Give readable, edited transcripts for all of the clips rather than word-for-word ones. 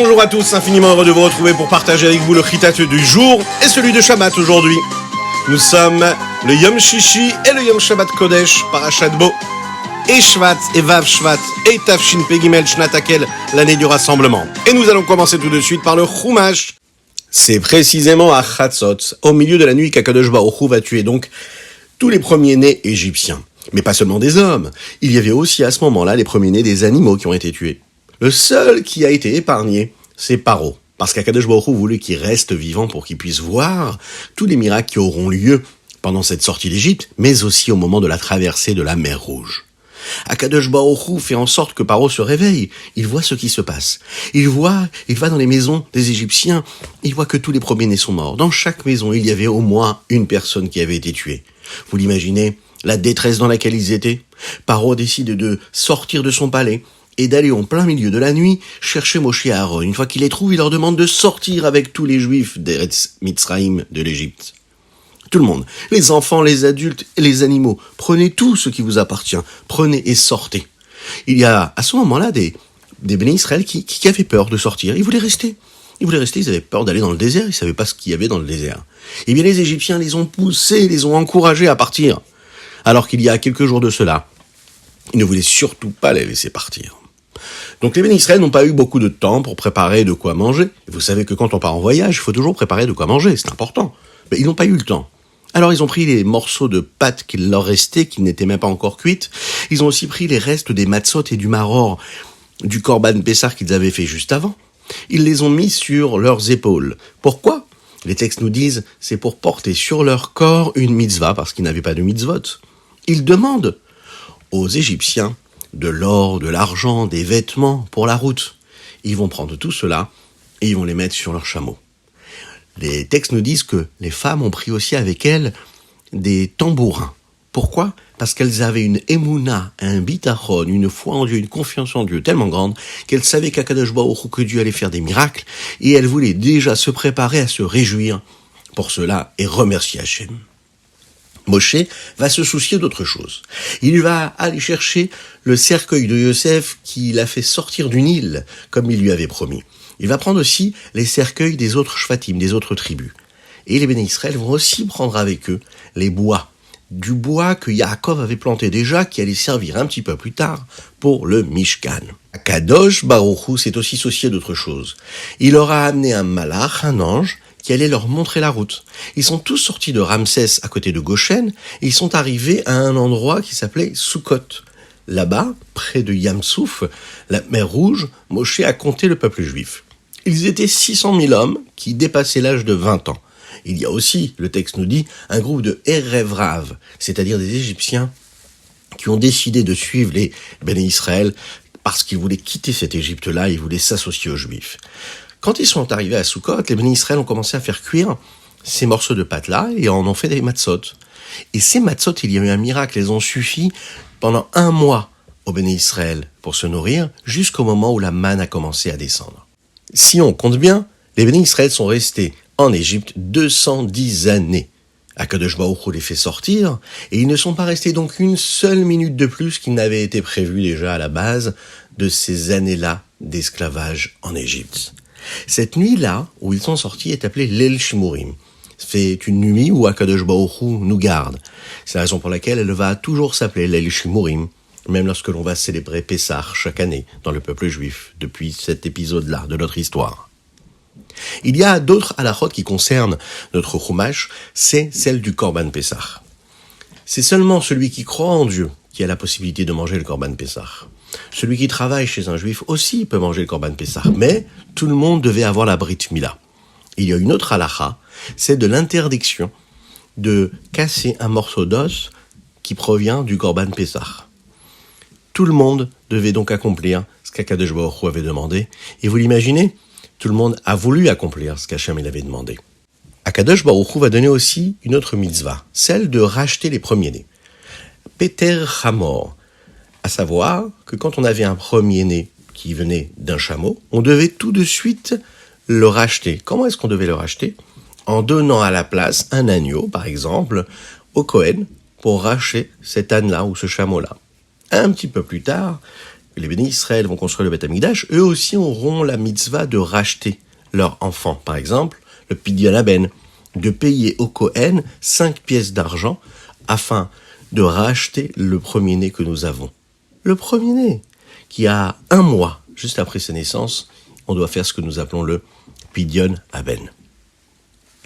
Bonjour à tous, infiniment heureux de vous retrouver pour partager avec vous le chitat du jour et celui de Shabbat aujourd'hui. Nous sommes le Yom Shishi et le Yom Shabbat Kodesh, Parashat Bo, et Shvat, et Vav Shvat, et Tafshin Pegimel Shnatakel, l'année du rassemblement. Et nous allons commencer tout de suite par le Chumash. C'est précisément à Chatzot, au milieu de la nuit, qu'Akadosh Baruch Hu va tuer donc tous les premiers-nés égyptiens. Mais pas seulement des hommes, il y avait aussi à ce moment-là les premiers-nés des animaux qui ont été tués. Le seul qui a été épargné, c'est Paro, parce qu'Akadosh Baruch Hu voulait qu'il reste vivant pour qu'il puisse voir tous les miracles qui auront lieu pendant cette sortie d'Égypte, mais aussi au moment de la traversée de la mer Rouge. Akadosh Baruch Hu fait en sorte que Paro se réveille, il voit ce qui se passe. Il va dans les maisons des Égyptiens, il voit que tous les premiers-nés sont morts. Dans chaque maison, il y avait au moins une personne qui avait été tuée. Vous l'imaginez, la détresse dans laquelle ils étaient? Paro décide de sortir de son palais et d'aller en plein milieu de la nuit chercher Moshe et Aaron. Une fois qu'il les trouve, il leur demande de sortir avec tous les Juifs d'Eretz Mitzraïm, de l'Égypte. Tout le monde, les enfants, les adultes et les animaux, prenez tout ce qui vous appartient, prenez et sortez. Il y a à ce moment-là des bénis Israël qui avaient peur de sortir, ils voulaient rester. Ils avaient peur d'aller dans le désert, ils ne savaient pas ce qu'il y avait dans le désert. Eh bien les Égyptiens les ont poussés, les ont encouragés à partir. Alors qu'il y a quelques jours de cela, ils ne voulaient surtout pas les laisser partir. Donc les bénis Israël n'ont pas eu beaucoup de temps pour préparer de quoi manger. Vous savez que quand on part en voyage, il faut toujours préparer de quoi manger, c'est important. Mais ils n'ont pas eu le temps. Alors ils ont pris les morceaux de pâte qu'il leur restait, qui n'étaient même pas encore cuites. Ils ont aussi pris les restes des matzot et du maror, du korban pessar qu'ils avaient fait juste avant. Ils les ont mis sur leurs épaules. Pourquoi? Les textes nous disent, c'est pour porter sur leur corps une mitzvah, parce qu'ils n'avaient pas de mitzvot. Ils demandent aux Égyptiens de l'or, de l'argent, des vêtements pour la route. Ils vont prendre tout cela et ils vont les mettre sur leurs chameaux. Les textes nous disent que les femmes ont pris aussi avec elles des tambourins. Pourquoi? Parce qu'elles avaient une émouna, un bitachon, une foi en Dieu, une confiance en Dieu tellement grande qu'elles savaient qu'Akadosh Baruch Hu, que Dieu allait faire des miracles, et elles voulaient déjà se préparer à se réjouir pour cela et remercier Hachem. Moshe va se soucier d'autre chose. Il va aller chercher le cercueil de Yosef qu'il a fait sortir du Nil, comme il lui avait promis. Il va prendre aussi les cercueils des autres shvatim, des autres tribus. Et les bénis Israël vont aussi prendre avec eux les bois, du bois que Yaakov avait planté déjà, qui allait servir un petit peu plus tard pour le Mishkan. Akadosh Baruch Hu s'est aussi soucié d'autre chose. Il leur a amené un malach, un ange, qui allait leur montrer la route. Ils sont tous sortis de Ramsès à côté de Goshen, et ils sont arrivés à un endroit qui s'appelait Sukkot. Là-bas, près de Yam-Souf, la mer Rouge, Moshe a compté le peuple juif. Ils étaient 600 000 hommes qui dépassaient l'âge de 20 ans. Il y a aussi, le texte nous dit, un groupe de Erev Rav, c'est-à-dire des Égyptiens qui ont décidé de suivre les bénis Israël parce qu'ils voulaient quitter cette Égypte-là, ils voulaient s'associer aux Juifs. Quand ils sont arrivés à Sukkot, les bénis Israël ont commencé à faire cuire ces morceaux de pâte-là et en ont fait des matzot. Et ces matzot, il y a eu un miracle, elles ont suffi pendant 1 mois aux bénis Israël pour se nourrir, jusqu'au moment où la manne a commencé à descendre. Si on compte bien, les bénis Israël sont restés en Égypte 210 années. Akadosh Baruch Hu les fait sortir, et ils ne sont pas restés donc une seule minute de plus qu'il n'avait été prévu déjà à la base de ces années-là d'esclavage en Égypte. Cette nuit-là, où ils sont sortis, est appelée l'El Shimurim. C'est une nuit où Akadosh Baruch Hu nous garde. C'est la raison pour laquelle elle va toujours s'appeler l'El Shimurim, même lorsque l'on va célébrer Pessah chaque année dans le peuple juif, depuis cet épisode-là de notre histoire. Il y a d'autres halachot qui concernent notre Chumash, c'est celle du Korban Pessah. C'est seulement celui qui croit en Dieu qui a la possibilité de manger le Korban Pessah. Celui qui travaille chez un juif aussi peut manger le Korban Pessah, mais tout le monde devait avoir la Brit Mila. Il y a une autre halacha, c'est de l'interdiction de casser un morceau d'os qui provient du Korban Pessah. Tout le monde devait donc accomplir ce qu'Akadosh Baruch Hu avait demandé. Et vous l'imaginez, tout le monde a voulu accomplir ce qu'Hachem avait demandé. Akadosh Baruch Hu va donner aussi une autre mitzvah, celle de racheter les premiers-nés. Peter Hamor, à savoir que quand on avait un premier-né qui venait d'un chameau, on devait tout de suite le racheter. Comment est-ce qu'on devait le racheter? En donnant à la place un agneau, par exemple, au Kohen, pour racheter cet âne-là ou ce chameau-là. Un petit peu plus tard, les bénis Israël vont construire le Beth Amikdash, eux aussi auront la mitzvah de racheter leur enfant. Par exemple, le Pidyon Haben, de payer au Kohen 5 pièces d'argent afin de racheter le premier-né que nous avons. Le premier-né, qui a 1 mois, juste après sa naissance, on doit faire ce que nous appelons le Pidyon Haben.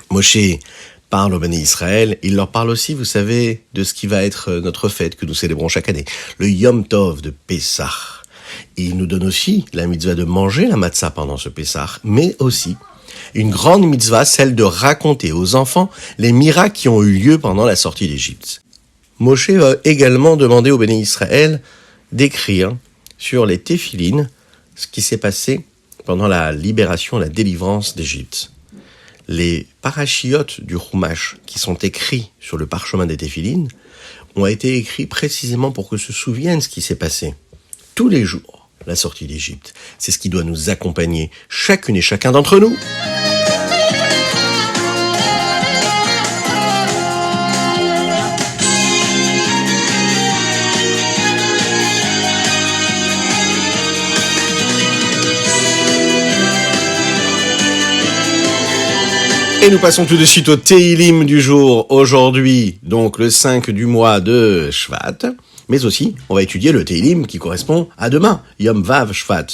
Moshe parle aux bénis Israël, il leur parle aussi, vous savez, de ce qui va être notre fête que nous célébrons chaque année, le Yom Tov de Pessah. Et il nous donne aussi la mitzvah de manger la matzah pendant ce Pessah, mais aussi une grande mitzvah, celle de raconter aux enfants les miracles qui ont eu lieu pendant la sortie d'Égypte. Moshe va également demander aux bénis Israël d'écrire sur les téphilines ce qui s'est passé pendant la libération, la délivrance d'Égypte. Les parachiotes du Chumash qui sont écrits sur le parchemin des téphilines ont été écrits précisément pour que se souviennent ce qui s'est passé. Tous les jours, la sortie d'Égypte, c'est ce qui doit nous accompagner, chacune et chacun d'entre nous. Et nous passons tout de suite au Teilim du jour, aujourd'hui, donc le 5 du mois de Shvat, mais aussi, on va étudier le Teilim qui correspond à demain, Yom Vav Shvat.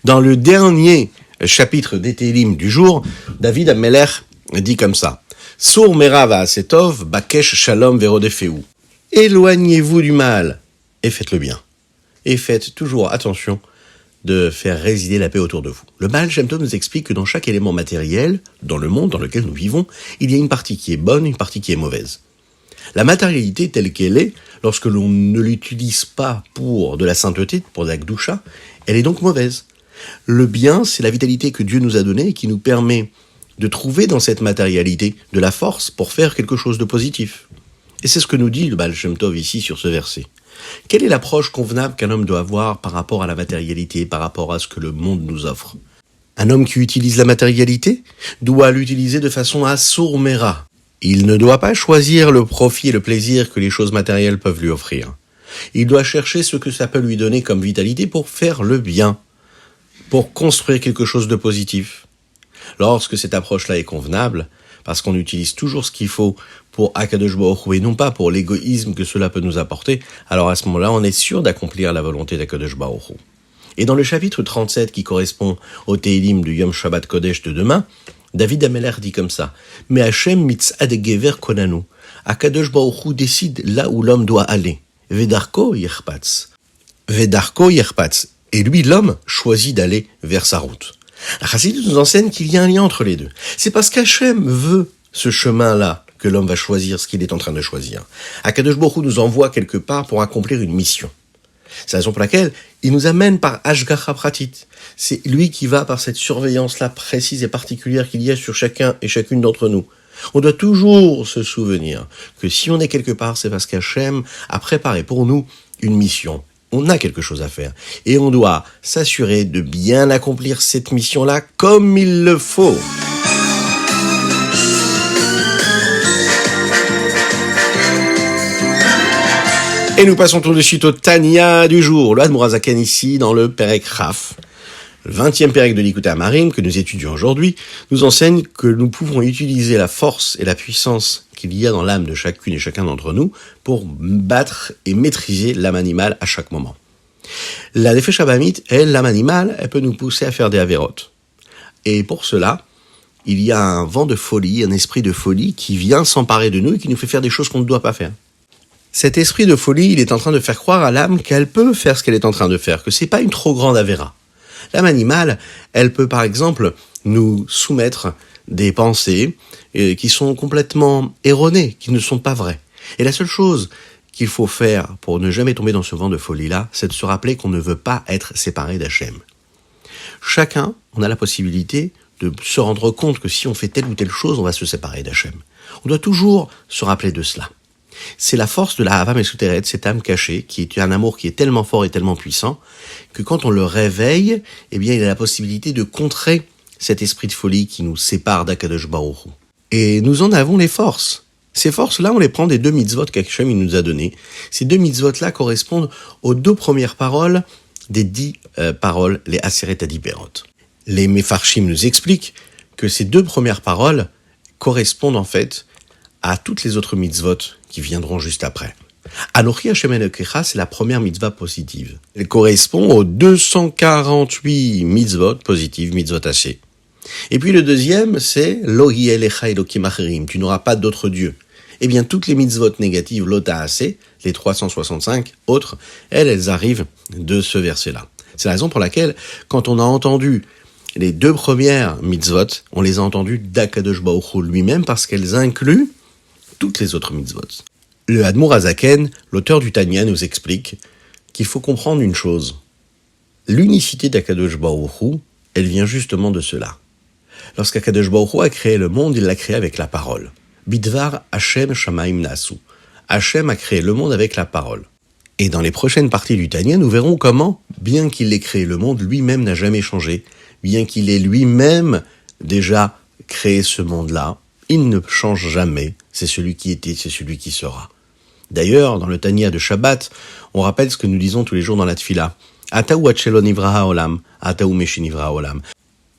Dans le dernier chapitre des Teilim du jour, David Amelech dit comme ça, Sur merav ha'asetov, bakesh shalom verodefeu. Éloignez-vous du mal et faites le bien. Et faites toujours attention de faire résider la paix autour de vous. Le Baal Shem Tov nous explique que dans chaque élément matériel, dans le monde dans lequel nous vivons, il y a une partie qui est bonne, une partie qui est mauvaise. La matérialité telle qu'elle est, lorsque l'on ne l'utilise pas pour de la sainteté, pour de la Gdusha, elle est donc mauvaise. Le bien, c'est la vitalité que Dieu nous a donnée et qui nous permet de trouver dans cette matérialité de la force pour faire quelque chose de positif. Et c'est ce que nous dit le Baal Shem Tov ici sur ce verset. Quelle est l'approche convenable qu'un homme doit avoir par rapport à la matérialité, par rapport à ce que le monde nous offre ? Un homme qui utilise la matérialité doit l'utiliser de façon assourmera. Il ne doit pas choisir le profit et le plaisir que les choses matérielles peuvent lui offrir. Il doit chercher ce que ça peut lui donner comme vitalité pour faire le bien, pour construire quelque chose de positif. Lorsque cette approche-là est convenable, parce qu'on utilise toujours ce qu'il faut pour Akadosh Baruch Hu et non pas pour l'égoïsme que cela peut nous apporter, alors à ce moment-là, on est sûr d'accomplir la volonté d'Akadosh Baruch Hu. Et dans le chapitre 37 qui correspond au Teilim du Yom Shabbat Kodesh de demain, David Amelech dit comme ça, « Mais Hashem mitzad gever konanu, Akadosh Baruch Hu décide là où l'homme doit aller. Vedarko yerpatz. Vedarko yerpatz. Et lui, l'homme, choisit d'aller vers sa route. » La Chassidut nous enseigne qu'il y a un lien entre les deux. C'est parce qu'Hachem veut ce chemin-là que l'homme va choisir ce qu'il est en train de choisir. Akadosh Baruch Hu nous envoie quelque part pour accomplir une mission. C'est la raison pour laquelle il nous amène par Hashgacha Pratit. C'est lui qui va par cette surveillance-là précise et particulière qu'il y a sur chacun et chacune d'entre nous. On doit toujours se souvenir que si on est quelque part, c'est parce qu'Hachem a préparé pour nous une mission. On a quelque chose à faire. Et on doit s'assurer de bien accomplir cette mission-là comme il le faut. Et nous passons tout de suite au Tanya du jour. Le Admor HaZaken ici, dans le Perek Raf. Le 20e Perek de l'Ikutei Amarim, que nous étudions aujourd'hui, nous enseigne que nous pouvons utiliser la force et la puissance qu'il y a dans l'âme de chacune et chacun d'entre nous pour battre et maîtriser l'âme animale à chaque moment. La Nefesh Abamit, elle, l'âme animale, elle peut nous pousser à faire des avérotes. Et pour cela, il y a un vent de folie, un esprit de folie qui vient s'emparer de nous et qui nous fait faire des choses qu'on ne doit pas faire. Cet esprit de folie, il est en train de faire croire à l'âme qu'elle peut faire ce qu'elle est en train de faire, que c'est pas une trop grande avéra. L'âme animale, elle peut par exemple nous soumettre des pensées qui sont complètement erronées, qui ne sont pas vraies. Et la seule chose qu'il faut faire pour ne jamais tomber dans ce vent de folie-là, c'est de se rappeler qu'on ne veut pas être séparé d'Hachem. Chacun, on a la possibilité de se rendre compte que si on fait telle ou telle chose, on va se séparer d'Hachem. On doit toujours se rappeler de cela. C'est la force de la Hava Mesuteret, cette âme cachée, qui est un amour qui est tellement fort et tellement puissant, que quand on le réveille, eh bien, il a la possibilité de contrer cet esprit de folie qui nous sépare d'Akadosh Baruch Hu. Et nous en avons les forces. Ces forces-là, on les prend des 2 mitzvot qu'Hachem nous a données. Ces 2 mitzvot-là correspondent aux 2 premières paroles des 10 paroles, les Aseret Adiberot. Les Mefarshim nous expliquent que ces 2 premières paroles correspondent en fait à toutes les autres mitzvot qui viendront juste après. Anochi Hashem Elokecha, c'est la première mitzvah positive. Elle correspond aux 248 mitzvot positives, mitzvot hachées. Et puis le deuxième, c'est Lo hi elecha elokim acherim, tu n'auras pas d'autres dieux. Eh bien, toutes les mitzvot négatives, lo ta'aseh, les 365 autres, elles arrivent de ce verset-là. C'est la raison pour laquelle, quand on a entendu les 2 premières mitzvot, on les a entendues d'Akadosh Baruch Hu lui-même parce qu'elles incluent toutes les autres mitzvot. Le Admour Hazaken, l'auteur du Tanya, nous explique qu'il faut comprendre une chose. L'unicité d'Akadosh Baruch Hu, elle vient justement de cela. Lorsqu'Akadosh Baruch Hu a créé le monde, il l'a créé avec la parole. Bidvar Hashem Shamaim Nasu. Hashem a créé le monde avec la parole. Et dans les prochaines parties du Tanya, nous verrons comment, bien qu'il ait créé le monde, lui-même n'a jamais changé, bien qu'il ait lui-même déjà créé ce monde-là, il ne change jamais. C'est celui qui était, c'est celui qui sera. D'ailleurs, dans le Tanya de Shabbat, on rappelle ce que nous disons tous les jours dans la Tfila. Ataou Hatchelon Ivraha Olam, Ataou Meshin Ivraha Olam.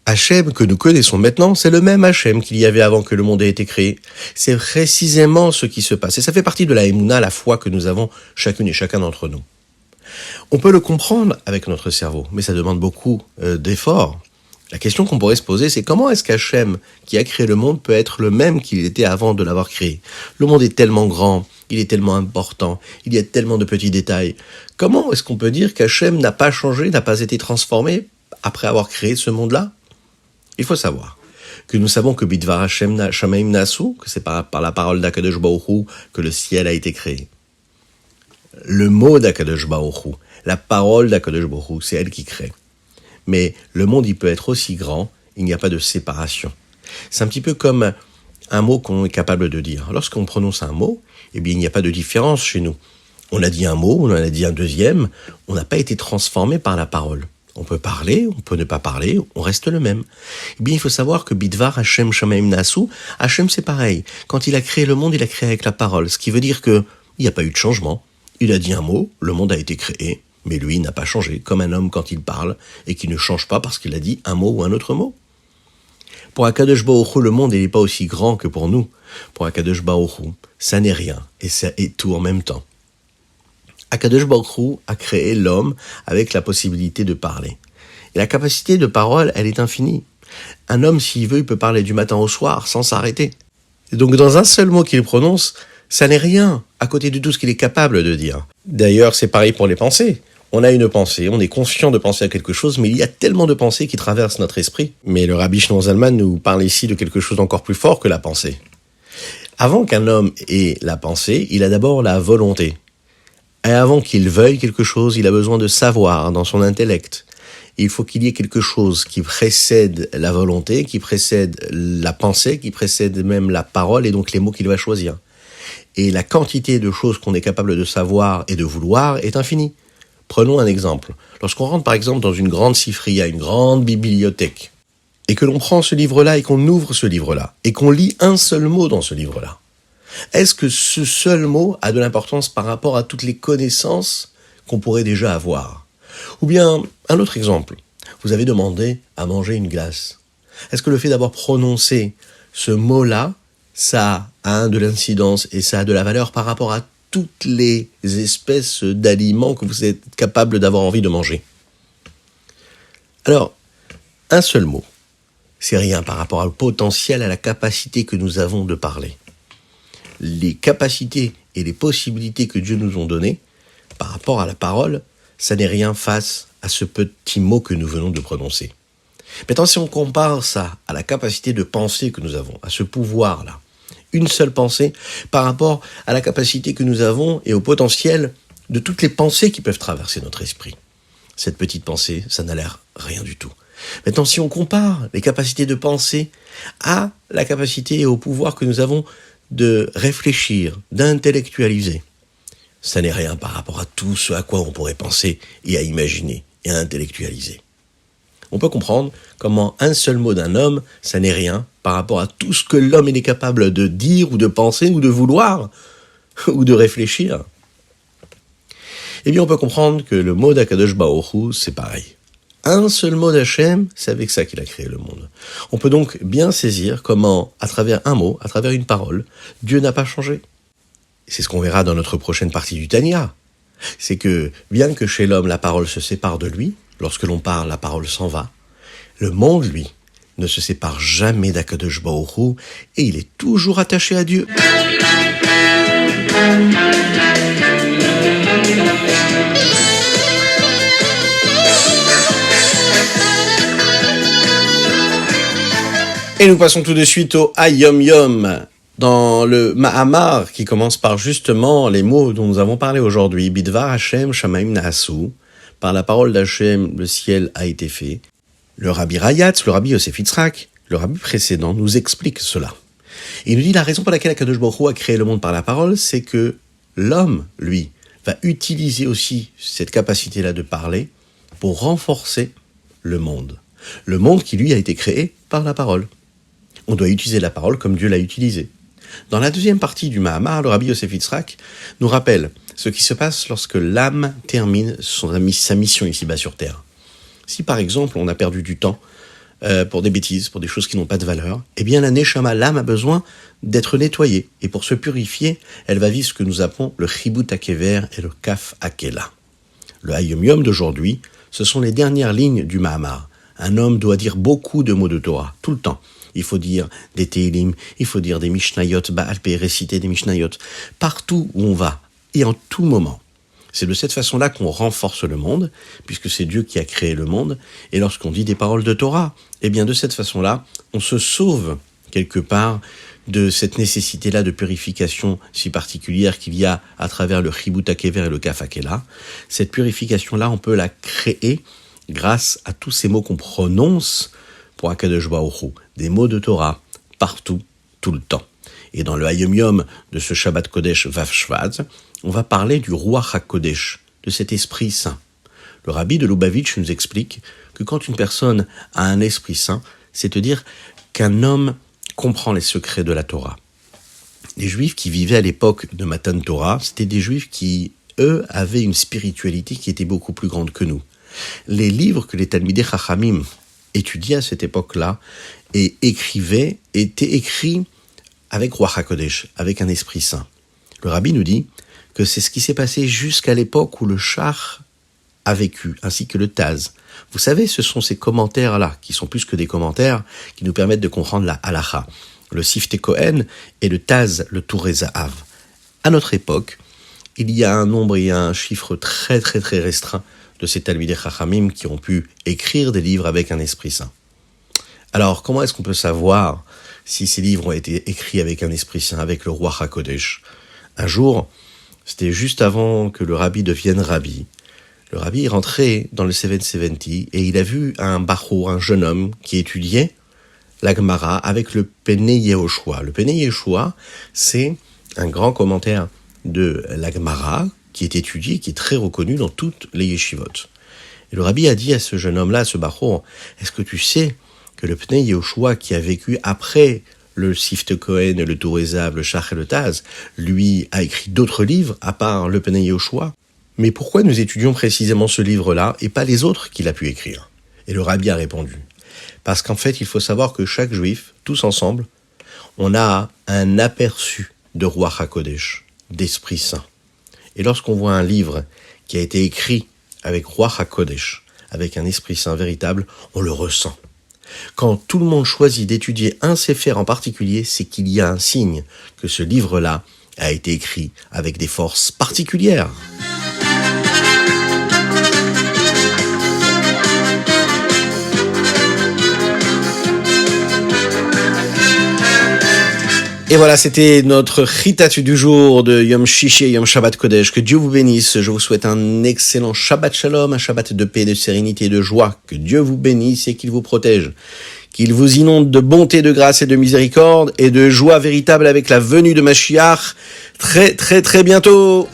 Hachem que nous connaissons maintenant, c'est le même Hachem qu'il y avait avant que le monde ait été créé. C'est précisément ce qui se passe. Et ça fait partie de la Emouna, la foi que nous avons chacune et chacun d'entre nous. On peut le comprendre avec notre cerveau, mais ça demande beaucoup d'efforts. La question qu'on pourrait se poser, c'est comment est-ce qu'Hachem, qui a créé le monde, peut être le même qu'il était avant de l'avoir créé ? Le monde est tellement grand, il est tellement important, il y a tellement de petits détails. Comment est-ce qu'on peut dire qu'Hachem n'a pas changé, n'a pas été transformé après avoir créé ce monde-là ? Il faut savoir que nous savons que Bidvar Hashem Shamaim Nasu, que c'est par la parole d'Akadosh Baruch Hu que le ciel a été créé. Le mot d'Akadosh Baruch Hu, la parole d'Akadosh Baruch Hu, c'est elle qui crée. Mais le monde, il peut être aussi grand, il n'y a pas de séparation. C'est un petit peu comme un mot qu'on est capable de dire. Lorsqu'on prononce un mot, eh bien, il n'y a pas de différence chez nous. On a dit un mot, on en a dit un deuxième, on n'a pas été transformé par la parole. On peut parler, on peut ne pas parler, on reste le même. Eh bien, il faut savoir que Bidvar Hashem Shamaim Nasu, Hashem c'est pareil. Quand il a créé le monde, il a créé avec la parole. Ce qui veut dire que il n'y a pas eu de changement. Il a dit un mot, le monde a été créé, mais lui n'a pas changé, comme un homme quand il parle, et qui ne change pas parce qu'il a dit un mot ou un autre mot. Pour Akadosh Baruch Hu, le monde n'est pas aussi grand que pour nous. Pour Akadosh Baruch Hu, ça n'est rien, et ça est tout en même temps. Akadosh Baruch Hu a créé l'homme avec la possibilité de parler. Et la capacité de parole, elle est infinie. Un homme, s'il veut, il peut parler du matin au soir sans s'arrêter. Et donc, dans un seul mot qu'il prononce, ça n'est rien à côté de tout ce qu'il est capable de dire. D'ailleurs, c'est pareil pour les pensées. On a une pensée, on est conscient de penser à quelque chose, mais il y a tellement de pensées qui traversent notre esprit. Mais le Rabbi Shlomo Zalman nous parle ici de quelque chose d'encore plus fort que la pensée. Avant qu'un homme ait la pensée, il a d'abord la volonté. Et avant qu'il veuille quelque chose, il a besoin de savoir dans son intellect. Il faut qu'il y ait quelque chose qui précède la volonté, qui précède la pensée, qui précède même la parole et donc les mots qu'il va choisir. Et la quantité de choses qu'on est capable de savoir et de vouloir est infinie. Prenons un exemple. Lorsqu'on rentre par exemple dans une grande sifria, une grande bibliothèque, et que l'on prend ce livre-là et qu'on ouvre ce livre-là, et qu'on lit un seul mot dans ce livre-là, est-ce que ce seul mot a de l'importance par rapport à toutes les connaissances qu'on pourrait déjà avoir ? Ou bien, un autre exemple, vous avez demandé à manger une glace. Est-ce que le fait d'avoir prononcé ce mot-là, ça a de l'incidence et ça a de la valeur par rapport à toutes les espèces d'aliments que vous êtes capable d'avoir envie de manger ? Alors, un seul mot, c'est rien par rapport au potentiel, à la capacité que nous avons de parler. Les capacités et les possibilités que Dieu nous ont données par rapport à la parole, ça n'est rien face à ce petit mot que nous venons de prononcer. Maintenant, si on compare ça à la capacité de penser que nous avons, à ce pouvoir-là, une seule pensée par rapport à la capacité que nous avons et au potentiel de toutes les pensées qui peuvent traverser notre esprit. Cette petite pensée, ça n'a l'air rien du tout. Maintenant, si on compare les capacités de penser à la capacité et au pouvoir que nous avons de réfléchir, d'intellectualiser, ça n'est rien par rapport à tout ce à quoi on pourrait penser et à imaginer et à intellectualiser. On peut comprendre comment un seul mot d'un homme, ça n'est rien par rapport à tout ce que l'homme est capable de dire ou de penser ou de vouloir ou de réfléchir. Eh bien, on peut comprendre que le mot d'Akadosh Baruch Hu, c'est pareil. Un seul mot d'Hachem, c'est avec ça qu'il a créé le monde. On peut donc bien saisir comment, à travers un mot, à travers une parole, Dieu n'a pas changé. C'est ce qu'on verra dans notre prochaine partie du Tanya. C'est que, bien que chez l'homme, la parole se sépare de lui, lorsque l'on parle, la parole s'en va, le monde, lui, ne se sépare jamais d'Akadosh Baruch Hu, et il est toujours attaché à Dieu. Et nous passons tout de suite au Hayom Yom, dans le Mahamar, qui commence par justement les mots dont nous avons parlé aujourd'hui. Bidvar Hashem Shamaim Naasu, par la parole d'Hachem, le ciel a été fait. Le Rabbi Rayatz, le Rabbi Yosef Yitzhak, le Rabbi précédent, nous explique cela. Il nous dit la raison pour laquelle Akadosh Baruch Hu a créé le monde par la parole, c'est que l'homme, lui, va utiliser aussi cette capacité-là de parler pour renforcer le monde. Le monde qui, lui, a été créé par la parole. On doit utiliser la parole comme Dieu l'a utilisée. Dans la deuxième partie du Mahamar, le Rabbi Yosef Yitzhak nous rappelle ce qui se passe lorsque l'âme termine sa mission ici-bas sur Terre. Si par exemple on a perdu du temps pour des bêtises, pour des choses qui n'ont pas de valeur, eh bien la Neshama, l'âme, a besoin d'être nettoyée. Et pour se purifier, elle va vivre ce que nous appelons le Chibut Hakever et le Kaf Hakela. Le Hayom Yom d'aujourd'hui, ce sont les dernières lignes du Mahamar. Un homme doit dire beaucoup de mots de Torah, tout le temps. Il faut dire des Tehillim, il faut dire des Mishnayot, Baal Peh, réciter des Mishnayot, partout où on va, et en tout moment. C'est de cette façon-là qu'on renforce le monde, puisque c'est Dieu qui a créé le monde, et lorsqu'on dit des paroles de Torah, eh bien de cette façon-là, on se sauve quelque part de cette nécessité-là de purification si particulière qu'il y a à travers le Chibut Hakever et le Kaf Hakela. Cette purification-là, on peut la créer grâce à tous ces mots qu'on prononce pour Akadosh Baruch Hu, des mots de Torah, partout, tout le temps. Et dans le Hayom Yom de ce Shabbat Kodesh Vav Shvat, on va parler du Ruach HaKodesh, de cet Esprit Saint. Le Rabbi de Lubavitch nous explique que quand une personne a un Esprit Saint, c'est à dire qu'un homme comprend les secrets de la Torah. Les Juifs qui vivaient à l'époque de Matan Torah, c'était des Juifs qui, eux, avaient une spiritualité qui était beaucoup plus grande que nous. Les livres que les Talmidei Chachamim étudiaient à cette époque-là et écrivaient étaient écrits avec Ruach HaKodesh, avec un Esprit Saint. Le Rabbi nous dit que c'est ce qui s'est passé jusqu'à l'époque où le Shach a vécu, ainsi que le Taz. Vous savez, ce sont ces commentaires-là, qui sont plus que des commentaires, qui nous permettent de comprendre la Halacha. Le Siftei Kohen et le Taz, le Touré Zahav. À notre époque, il y a un nombre et un chiffre très très très restreint de ces Talmidei Chachamim qui ont pu écrire des livres avec un Esprit Saint. Alors, comment est-ce qu'on peut savoir si ces livres ont été écrits avec un Esprit Saint, avec le Ruach HaKodesh? Un jour, c'était juste avant que le Rabbi devienne Rabbi. Le Rabbi est rentré dans le 770 et il a vu un Bachour, un jeune homme qui étudiait la Gemara avec le Penei Yehoshua. Le Penei Yehoshua, c'est un grand commentaire de la Gemara qui est étudié, qui est très reconnu dans toutes les yeshivot. Et le Rabbi a dit à ce jeune homme-là, à ce Bachour, est-ce que tu sais que le Penei Yehoshua qui a vécu après le Siftei Kohen, le Touré Zahav, le Shach et le Taz, lui a écrit d'autres livres à part le Penei Yehoshua. Mais pourquoi nous étudions précisément ce livre-là et pas les autres qu'il a pu écrire? Et le Rabbi a répondu. Parce qu'en fait, il faut savoir que chaque juif, tous ensemble, on a un aperçu de Ruach HaKodesh, d'Esprit Saint. Et lorsqu'on voit un livre qui a été écrit avec Ruach HaKodesh, avec un Esprit Saint véritable, on le ressent. Quand tout le monde choisit d'étudier un séfer en particulier, c'est qu'il y a un signe que ce livre-là a été écrit avec des forces particulières. Et voilà, c'était notre Chitat du jour de Yom Shishi et Yom Shabbat Kodesh. Que Dieu vous bénisse. Je vous souhaite un excellent Shabbat Shalom, un Shabbat de paix, de sérénité, de joie. Que Dieu vous bénisse et qu'il vous protège. Qu'il vous inonde de bonté, de grâce et de miséricorde et de joie véritable avec la venue de Mashiach très très très bientôt.